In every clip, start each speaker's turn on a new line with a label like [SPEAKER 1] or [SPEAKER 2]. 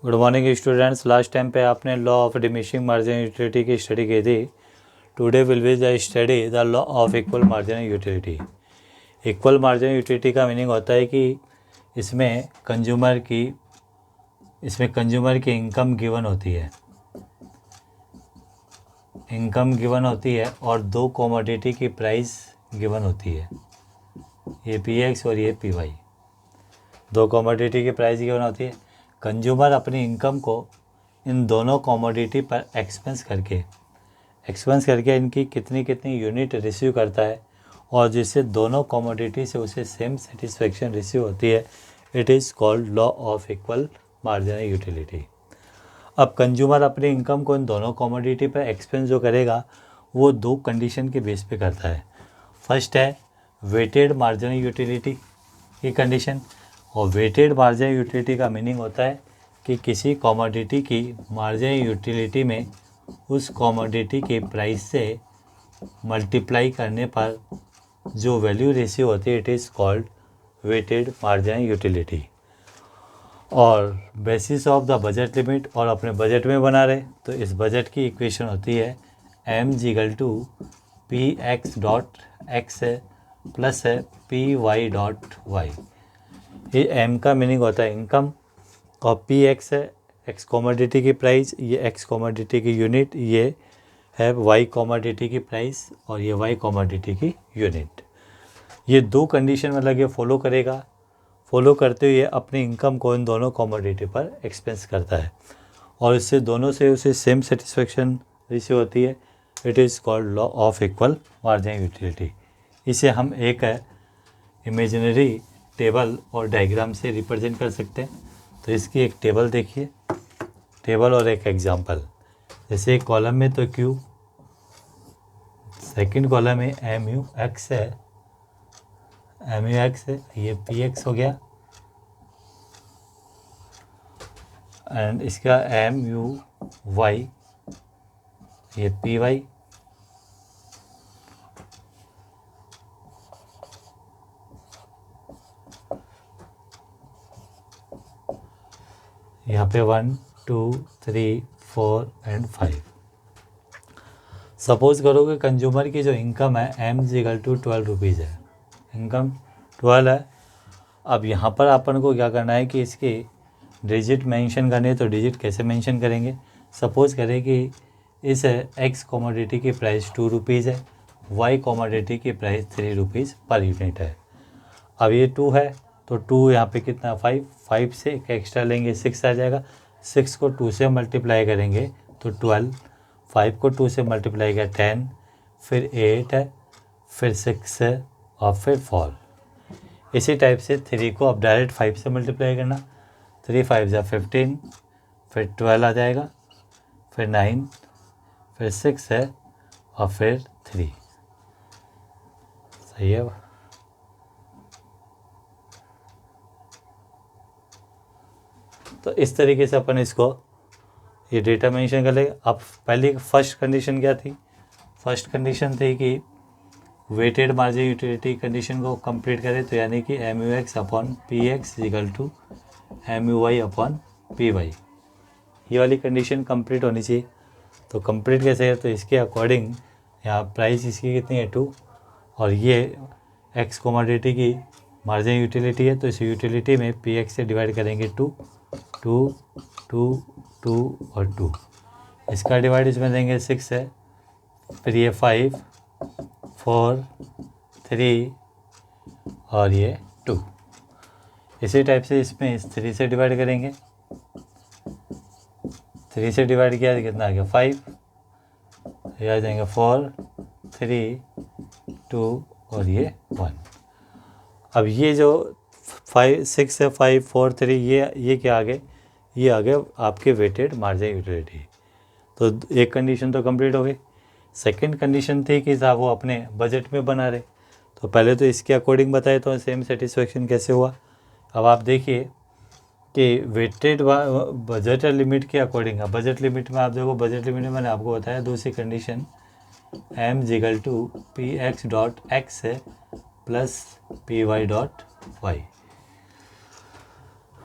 [SPEAKER 1] Good morning students. Last time पे आपने law of diminishing margin utility की study की थी। Today will be the study the law of equal margin utility. Equal margin utility का meaning होता है कि इसमें कंज्यूमर की इनकम गिवन होती है, और दो कमोडिटी की प्राइस गिवन होती है, ये पी और ये पी वाई। दो कमोडिटी की प्राइस गिवन होती है। कंज्यूमर अपनी इनकम को इन दोनों कमोडिटी पर एक्सपेंस करके इनकी कितनी कितनी यूनिट रिसीव करता है, और जिससे दोनों कमोडिटी से उसे सेम सेटिस्फेक्शन रिसीव होती है, it is called law of equal marginal utility. अब कंज्यूमर अपनी इनकम को इन दोनों कमोडिटी पर एक्सपेंस जो करेगा वो दो कंडीशन के बेस पे करता है। फर्स्ट है वेटेड मार्जिनल यूटिलिटी की कंडीशन, और वेटेड मार्जिनल यूटिलिटी का मीनिंग होता है कि किसी कमोडिटी की मार्जिनल यूटिलिटी में उस कमोडिटी के प्राइस से मल्टीप्लाई करने पर जो वैल्यू रिसीव होती है, it is called weighted marginal utility. और basis of the budget limit, और अपने बजट में बना रहे तो इस बजट की इक्वेशन होती है M equal to P X dot X है प्लस है पी वाई डॉट वाई। ये एम का मीनिंग होता है इनकम, और पी एक्स है एक्स कॉमोडिटी की प्राइस, ये एक्स कॉमोडिटी की यूनिट, ये है वाई कॉमोडिटी की प्राइस, और ये वाई कॉमोडिटी की यूनिट। ये दो कंडीशन मतलब ये फॉलो करते हुए अपनी इनकम को इन दोनों कॉमोडिटी पर एक्सपेंस करता है, और इससे दोनों से उसे सेम सेटिस्फेक्शन रिसीव होती है। It is called law of equal marginal utility. इसे हम एक इमेजिनरी टेबल और डायग्राम से रिप्रेजेंट कर सकते हैं। तो इसकी एक टेबल देखिए, टेबल और एक एग्जांपल। जैसे एक कॉलम में तो क्यू, सेकंड कॉलम में एम यू एक्स है, ये पी एक्स हो गया, एंड इसका एम यू वाई, ये पी वाई। यहाँ पे 1 2 3 4 एंड 5। सपोज करो कि कंज्यूमर की जो इनकम है एम जिगल टू 12 रुपीज़ है, इनकम 12 है। अब यहाँ पर अपन को क्या करना है कि इसकी डिजिट मेंशन करनी है। तो डिजिट कैसे मेंशन करेंगे? सपोज करें कि इस एक्स कमोडिटी की प्राइस 2 रुपीज़ है, वाई कमोडिटी की प्राइस 3 रुपीज़ पर यूनिट है। अब ये 2 है तो 2 यहाँ पे कितना 5 से एक एक्स्ट्रा लेंगे 6 आ जाएगा। 6 को 2 से मल्टीप्लाई करेंगे तो 12, 5 को 2 से मल्टीप्लाई किया 10, फिर 8 है, फिर 6 है, और फिर 4। इसी टाइप से 3 को अब डायरेक्ट 5 से मल्टीप्लाई करना, 3 5 जा 15, फिर 12 आ जाएगा, फिर 9, फिर 6 है, और फिर 3। सही है। तो इस तरीके से अपन इसको ये डेटा मेंशन कर लेंगे। अब पहली फर्स्ट कंडीशन क्या थी? फर्स्ट कंडीशन थी कि वेटेड मार्जिन यूटिलिटी कंडीशन को कंप्लीट करें, तो यानी कि M U X upon P X equal to M U Y upon P Y, ये वाली कंडीशन कंप्लीट होनी चाहिए। तो कंप्लीट कैसे है? तो इसके अकॉर्डिंग यहाँ प्राइस इसकी कितनी है 2, और ये एक्स कमोडिटी की मार्जिन यूटिलिटी है, तो इस यूटिलिटी में पी एक्स से डिवाइड करेंगे 2 2 2 2 और 2। इसका डिवाइड इसमें देंगे 6 है, फिर ये 5 4 3 और ये 2। इसी टाइप से इसमें इस 3 से डिवाइड करेंगे, 3 से डिवाइड किया तो कितना आ गया 5, ये आ जाएंगे 4 3 2 और ये 1। अब ये जो 5 6 है 5 4 3 ये क्या आ गए? ये आ गए आपके वेटेड मार्जिन यूटिलिटी। तो एक कंडीशन तो कंप्लीट हो गई। सेकंड कंडीशन थी कि साहब वो अपने बजट में बना रहे, तो पहले तो इसके अकॉर्डिंग बताए तो सेम सेटिस्फेक्शन कैसे हुआ। अब आप देखिए कि वेटेड बजट लिमिट के अकॉर्डिंग है। बजट लिमिट में आप देखो, बजट लिमिट में मैंने आपको बताया दूसरी condition M equal to P X dot X है plus P Y dot Y.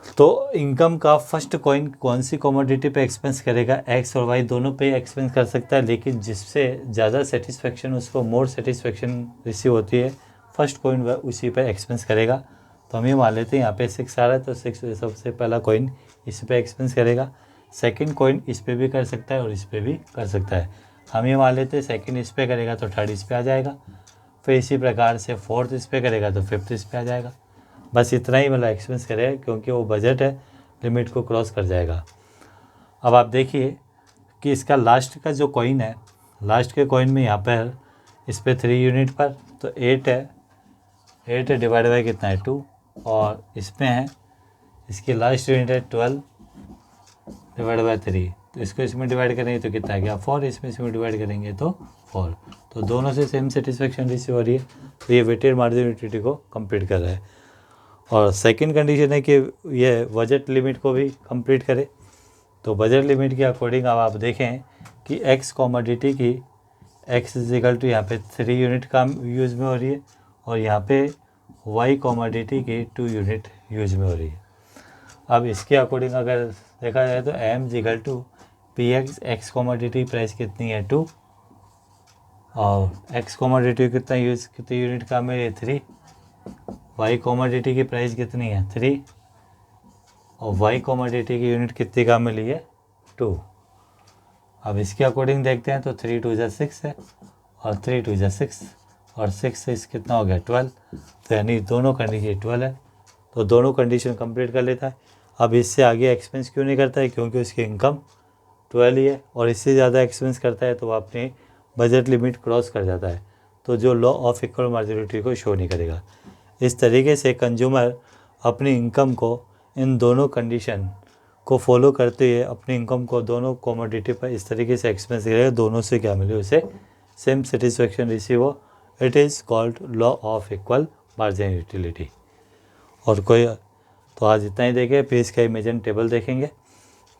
[SPEAKER 1] तो इनकम का फर्स्ट कॉइन कौन सी कमोडिटी पे एक्सपेंस करेगा, एक्स और वाई दोनों पे एक्सपेंस कर सकता है, लेकिन जिससे ज़्यादा सेटिस्फेक्शन उसको मोर सेटिस्फेक्शन रिसीव होती है फर्स्ट कॉइन वह उसी पे एक्सपेंस करेगा। तो हम ये मान लेते हैं यहाँ पे 6 आ रहा है तो 6 सबसे पहला कॉइन इस पे एक्सपेंस करेगा। सेकंड कॉइन इस पे भी कर सकता है और इस पे भी कर सकता है। हम ये मान लेते हैं सेकंड इस पे करेगा तो थर्ड इस पे आ जाएगा, फिर इसी प्रकार से फोर्थ इस पे करेगा तो फिफ्थ इस पे आ जाएगा। बस इतना ही मतलब एक्सपेंस करेगा क्योंकि वो बजट है, लिमिट को क्रॉस कर जाएगा। अब आप देखिए कि इसका लास्ट का जो कॉइन है, लास्ट के कॉइन में यहाँ पर इस पर 3 यूनिट पर तो 8 है, 8 डिवाइड बाई कितना है 2, और इसमें है इसकी लास्ट यूनिट है 12 डिवाइड बाई 3, तो इसको इसमें डिवाइड करेंगे तो कितना गया 4, इसमें डिवाइड करेंगे तो 4। तो दोनों से सेम सेटिस्फेक्शन रिसीव हो रही है, तो ये वेटेड मार्जिन यूटिलिटी को कंप्लीट कर रहा है। और सेकंड कंडीशन है कि ये बजट लिमिट को भी कंप्लीट करे। तो बजट लिमिट के अकॉर्डिंग अब आप देखें कि एक्स कॉमोडिटी की एक्स इजिकल टू यहाँ पे 3 यूनिट का यूज़ में हो रही है और यहाँ पे वाई कॉमोडिटी की 2 यूनिट यूज़ में हो रही है। अब इसके अकॉर्डिंग अगर देखा जाए तो M equal to P X commodity price कितनी है 2 और एक्स कॉमोडिटी कितनी यूनिट का में 3, वाई कॉमोडिटी की प्राइस कितनी है 3 और वाई कॉमोडिटी की यूनिट कितनी काम मिली है 2। अब इसके अकॉर्डिंग देखते हैं तो 3 2 जा 6 है और 3 2 जा 6 और 6 से इस कितना हो गया 12, तो यानी दोनों कंडीशन 12 है, तो दोनों कंडीशन कंप्लीट कर लेता है। अब इससे आगे एक्सपेंस क्यों नहीं करता है, क्योंकि उसकी इनकम 12 ही है और इससे ज़्यादा एक्सपेंस करता है तो वह अपनी बजट लिमिट क्रॉस कर जाता है, तो जो लॉ ऑफ इक्वल मार्जिनिटी को शो नहीं करेगा। इस तरीके से कंज्यूमर अपनी इनकम को इन दोनों कंडीशन को फॉलो करते हुए अपनी इनकम को दोनों कमोडिटी पर इस तरीके से एक्सपेंस करेगा, दोनों से क्या मिले उसे सेम सेटिस्फेक्शन रिसीव हो। It is called law of equal margin utility. और कोई तो आज इतना ही देखें, फिर इसका इमेजिन टेबल देखेंगे।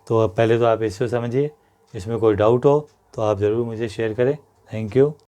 [SPEAKER 1] तो पहले तो आप इसको समझिए, इसमें कोई डाउट हो तो आप ज़रूर मुझे शेयर करें। Thank you.